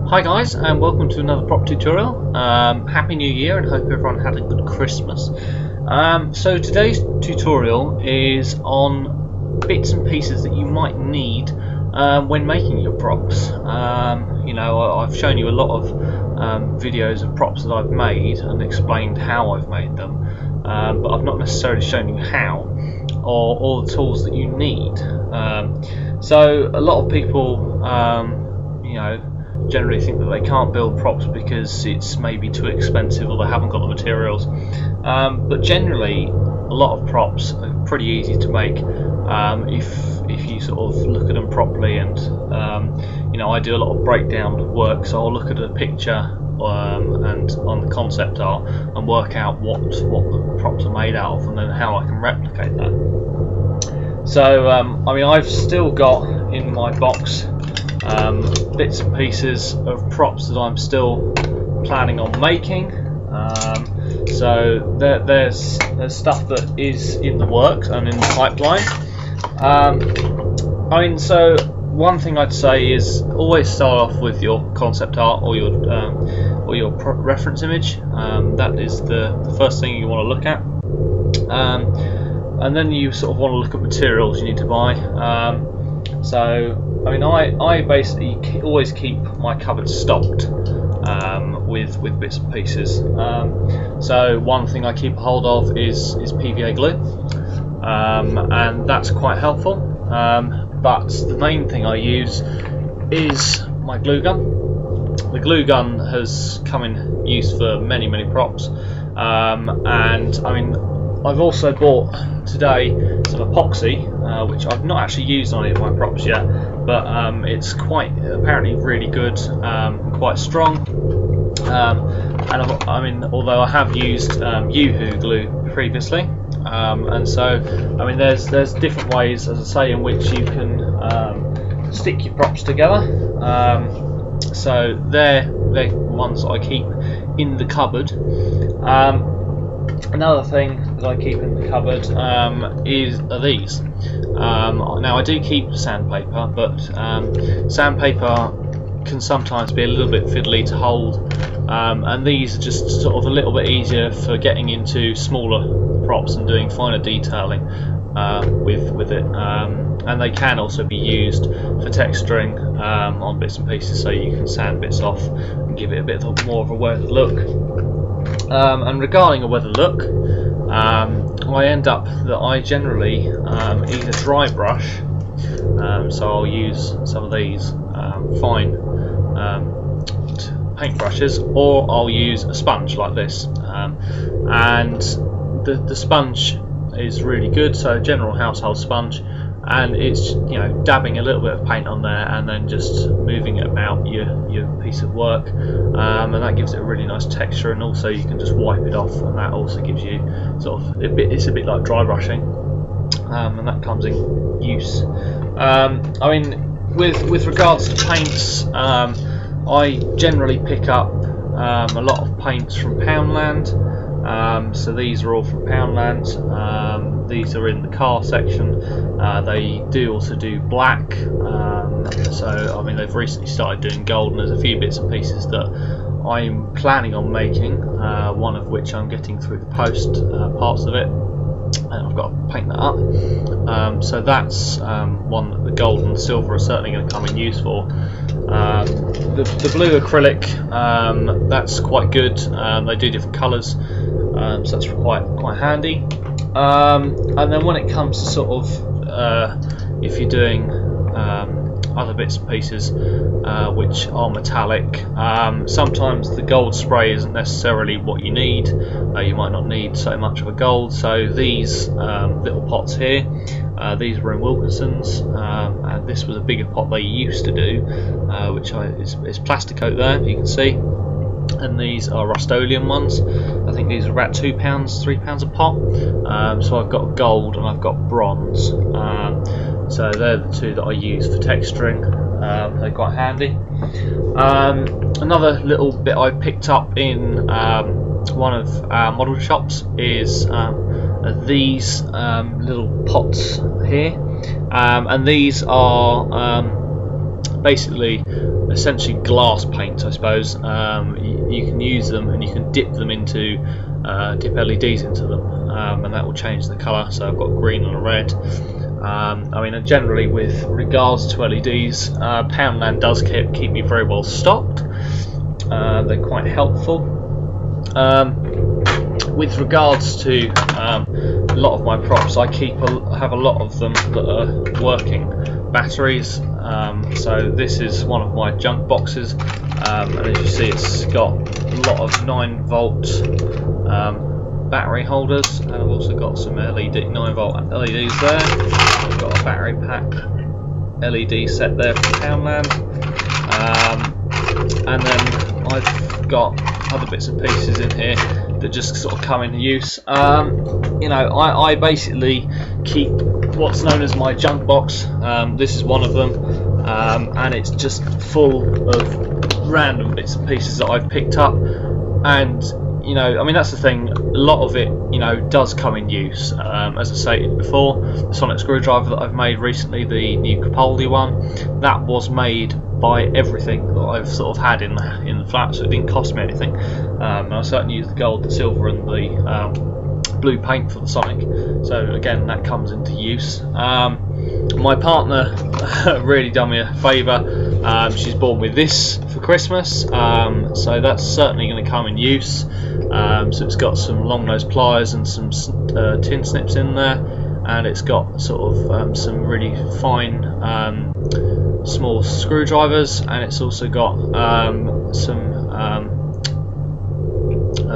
Hi guys, and welcome to another prop tutorial. Happy New Year and hope everyone had a good Christmas. So today's tutorial is on bits and pieces that you might need when making your props. I've shown you a lot of videos of props that I've made and explained how I've made them, but I've not necessarily shown you how or all the tools that you need. So a lot of people, generally think that they can't build props because it's maybe too expensive or they haven't got the materials. But generally, a lot of props are pretty easy to make if you sort of look at them properly. And I do a lot of breakdown work, so I'll look at a picture and on the concept art and work out what the props are made out of, and then how I can replicate that. So I've still got in my box bits and pieces of props that I'm still planning on making. So there's stuff that is in the works and in the pipeline. So one thing I'd say is always start off with your concept art or your reference image. That is the first thing you want to look at. And then you sort of want to look at materials you need to buy. I basically always keep my cupboard stocked with bits and pieces. So one thing I keep a hold of is PVA glue, and that's quite helpful. But the main thing I use is my glue gun. The glue gun has come in use for many props, I've also bought today some epoxy, which I've not actually used on any of my props yet, but it's apparently really good, quite strong. Although I have used Yoo-hoo glue previously, there's different ways, as I say, in which you can stick your props together. So they're ones that I keep in the cupboard. Another thing that I keep in the cupboard are these. Now I do keep sandpaper, but sandpaper can sometimes be a little bit fiddly to hold, and these are just sort of a little bit easier for getting into smaller props and doing finer detailing with it. And they can also be used for texturing on bits and pieces, so you can sand bits off and give it a bit more of a weathered look. And regarding a weathered look, I end up that I generally either dry brush, so I'll use some of these fine paint brushes, or I'll use a sponge like this. And the sponge is really good, so general household sponge, and it's dabbing a little bit of paint on there and then just moving it about your piece of work, and that gives it a really nice texture, and also you can just wipe it off, and that also gives you sort of it's a bit like dry brushing, and that comes in use. With regards to paints, I generally pick up a lot of paints from Poundland. So these are all from Poundland. These are in the car section. They do also do black. They've recently started doing gold, and there's a few bits and pieces that I'm planning on making. One of which I'm getting through the post, parts of it, and I've got to paint that up. So that's one that the gold and the silver are certainly going to come in use for. The blue acrylic, that's quite good. They do different colours, so that's quite handy. And then when it comes to sort of if you're doing other bits and pieces which are metallic, sometimes the gold spray isn't necessarily what you need. You might not need so much of a gold, so these little pots here, these were in Wilkinson's, and this was a bigger pot they used to do, which is plastic coat there, you can see, and these are Rust-Oleum ones. I think these are about £2, £3 a pot. So I've got gold and I've got bronze, so they're the two that I use for texturing. They're quite handy. Another little bit I picked up in one of our model shops is these little pots here, and these are basically essentially glass paint, I suppose. You can use them and you can dip them into dip LEDs into them, and that will change the colour. So I've got green and a red. I mean, generally with regards to LEDs, Poundland does keep me very well stocked. They're quite helpful. With regards to a lot of my props, I have a lot of them that are working batteries. So this is one of my junk boxes, and as you see, it's got a lot of 9-volt battery holders, and I've also got some 9-volt LEDs there. I've got a battery pack LED set there from Poundland, and then I've got other bits and pieces in here that just sort of come into use. You know, I basically keep what's known as my junk box. This is one of them, and it's just full of random bits and pieces that I've picked up. And you know, I mean, that's the thing, a lot of it, you know, does come in use. As I stated before, the sonic screwdriver that I've made recently, the new Capaldi one, that was made by everything that I've sort of had in the flat, so it didn't cost me anything. And I certainly used the gold, the silver and the blue paint for the sonic, so again, that comes into use. My partner really done me a favour. She's bought me this for Christmas, so that's certainly going to come in use. So it's got some long nose pliers and some tin snips in there, and it's got sort of some really fine small screwdrivers, and it's also got some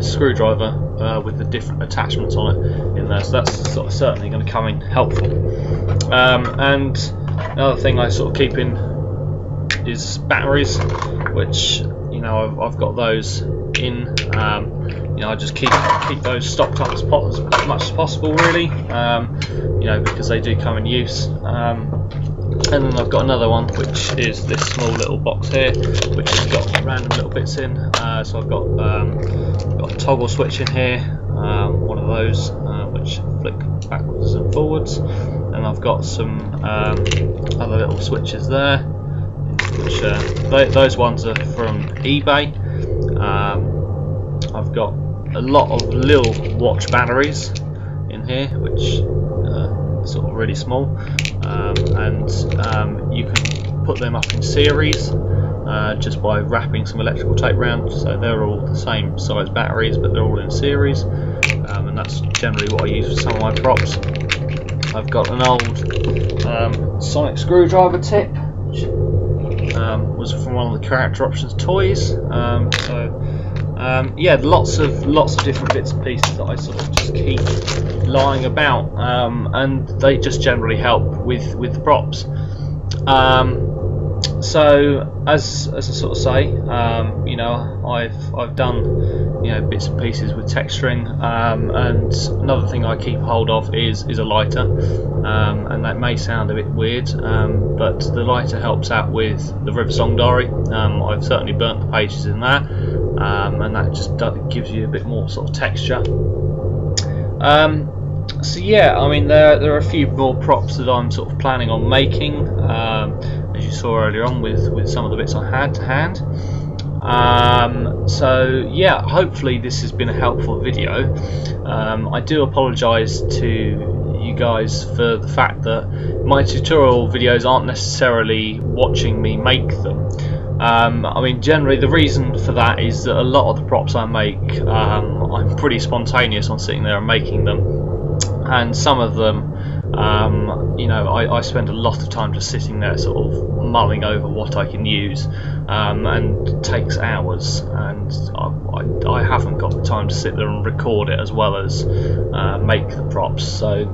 screwdriver with the different attachments on it in there, so that's sort of certainly going to come in helpful. And another thing I sort of keep in is batteries, which, you know, I've got those in. You know, I just keep those stocked up as much as possible, really. You know, because they do come in use. And then I've got another one, which is this small little box here, which has got random little bits in. So I've got a toggle switch in here, one of those which flick backwards and forwards, and I've got some other little switches there, which those ones are from eBay. I've got a lot of little watch batteries in here, which are sort of really small, and you can put them up in series just by wrapping some electrical tape round, so they're all the same size batteries, but they're all in series, and that's generally what I use for some of my props. I've got an old sonic screwdriver tip, which was from one of the Character Options toys. Yeah, lots of different bits and pieces that I sort of just keep lying about, and they just generally help with the props. So as I sort of say, you know, I've done, you know, bits and pieces with texturing, and another thing I keep hold of is a lighter, and that may sound a bit weird, but the lighter helps out with the River Song Diary. I've certainly burnt the pages in that, and that just gives you a bit more sort of texture. So yeah, I mean, there are a few more props that I'm sort of planning on making, as you saw earlier on with some of the bits I had to hand. So yeah, hopefully this has been a helpful video. I do apologise to you guys for the fact that my tutorial videos aren't necessarily watching me make them. I mean, generally the reason for that is that a lot of the props I make, I'm pretty spontaneous on sitting there and making them, and some of them, you know, I spend a lot of time just sitting there sort of mulling over what I can use, and it takes hours, and I haven't got the time to sit there and record it as well as make the props. So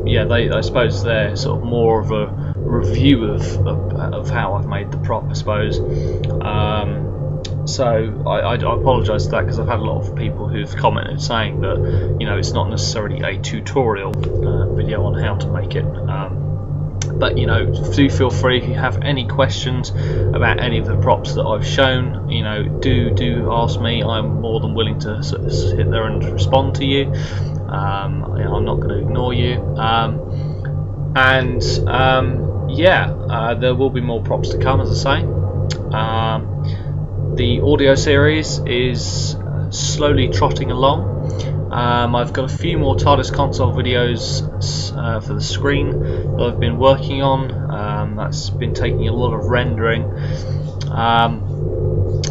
yeah, I suppose they're sort of more of a review of how I've made the prop, I suppose. So I apologise for that, because I've had a lot of people who've commented saying that, you know, it's not necessarily a tutorial video on how to make it. But you know, do feel free if you have any questions about any of the props that I've shown. You know, do ask me. I'm more than willing to sort of sit there and respond to you. I'm not going to ignore you. yeah, there will be more props to come, as I say. The audio series is slowly trotting along. I've got a few more TARDIS console videos for the screen that I've been working on. That's been taking a lot of rendering.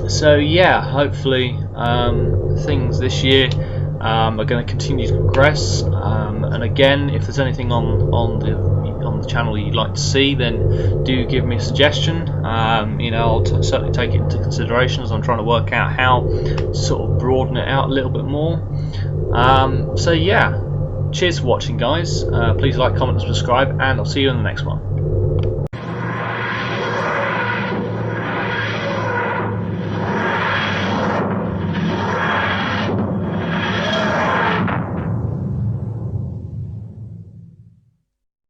So yeah, hopefully things this year are going to continue to progress. And again, if there's anything on the channel you'd like to see, then do give me a suggestion. You know, I'll certainly take it into consideration as I'm trying to work out how to sort of broaden it out a little bit more. So yeah, cheers for watching, guys. Please like, comment and subscribe, and I'll see you in the next one.